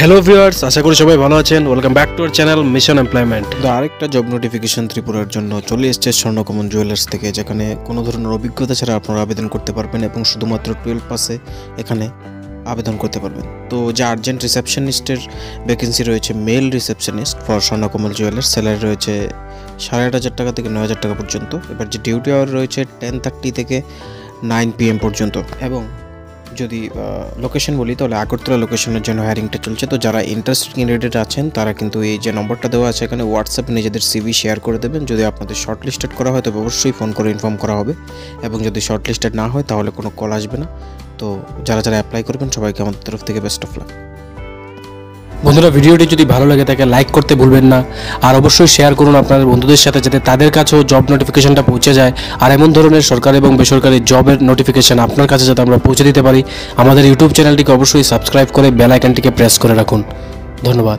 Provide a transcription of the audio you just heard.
Hello viewers, আশা করি সবাই ভালো আছেন। Welcome back to our channel mission employment. আরেকটা জব নোটিফিকেশন ত্রিপুরার জন্য চলে এসেছে স্বর্ণকমল জুয়েলার্স থেকে, যেখানে কোনো ধরনের অভিজ্ঞতা ছাড়া আপনারা আবেদন করতে পারবেন এবং শুধুমাত্র 12 পাসে এখানে আবেদন করতে পারবেন। তো যে আর্জেন্ট রিসেপশনিস্টের ভ্যাকেন্সি রয়েছে, male receptionist for Swarnakamal jewellers, salary রয়েছে 8,500 টাকা থেকে 9,000 টাকা পর্যন্ত। এবার যে ডিউটি আওয়ার রয়েছে 10:30 থেকে 9 PM পর্যন্ত। এবং যদি লোকেশন বলি তাহলে আগরতলা লোকেশনের জন্য হায়ারিংটা চলছে। তো যারা ইন্টারেস্টেড ক্যান্ডিডেট আছেন তারা কিন্তু এই যে নম্বরটা দেওয়া আছে এখানে হোয়াটসঅ্যাপে নিজেদের সিভি শেয়ার করে দেবেন। যদি আপনাদের শর্ট লিস্টেড করা হয় তবে অবশ্যই ফোন করে ইনফর্ম করা হবে, এবং যদি শর্ট লিস্টেড না হয় তাহলে কোনো কল আসবে না। তো যারা যারা অ্যাপ্লাই করবেন সবাইকে আমাদের তরফ থেকে বেস্ট অফ লাক। বন্ধুরা, ভিডিওটি যদি ভালো লাগে থাকে লাইক করতে ভুলবেন না, আর অবশ্যই শেয়ার করুন আপনাদের বন্ধুদের সাথে, যাতে তাদের কাছেও জব নোটিফিকেশনটা পৌঁছে যায়। আর এমন ধরনের সরকারি এবং বেসরকারি জবের নোটিফিকেশন আপনার কাছে যাতে আমরা পৌঁছে দিতে পারি, আমাদের ইউটিউব চ্যানেলটিকে অবশ্যই সাবস্ক্রাইব করে বেল আইকনটিকে প্রেস করে রাখুন। ধন্যবাদ।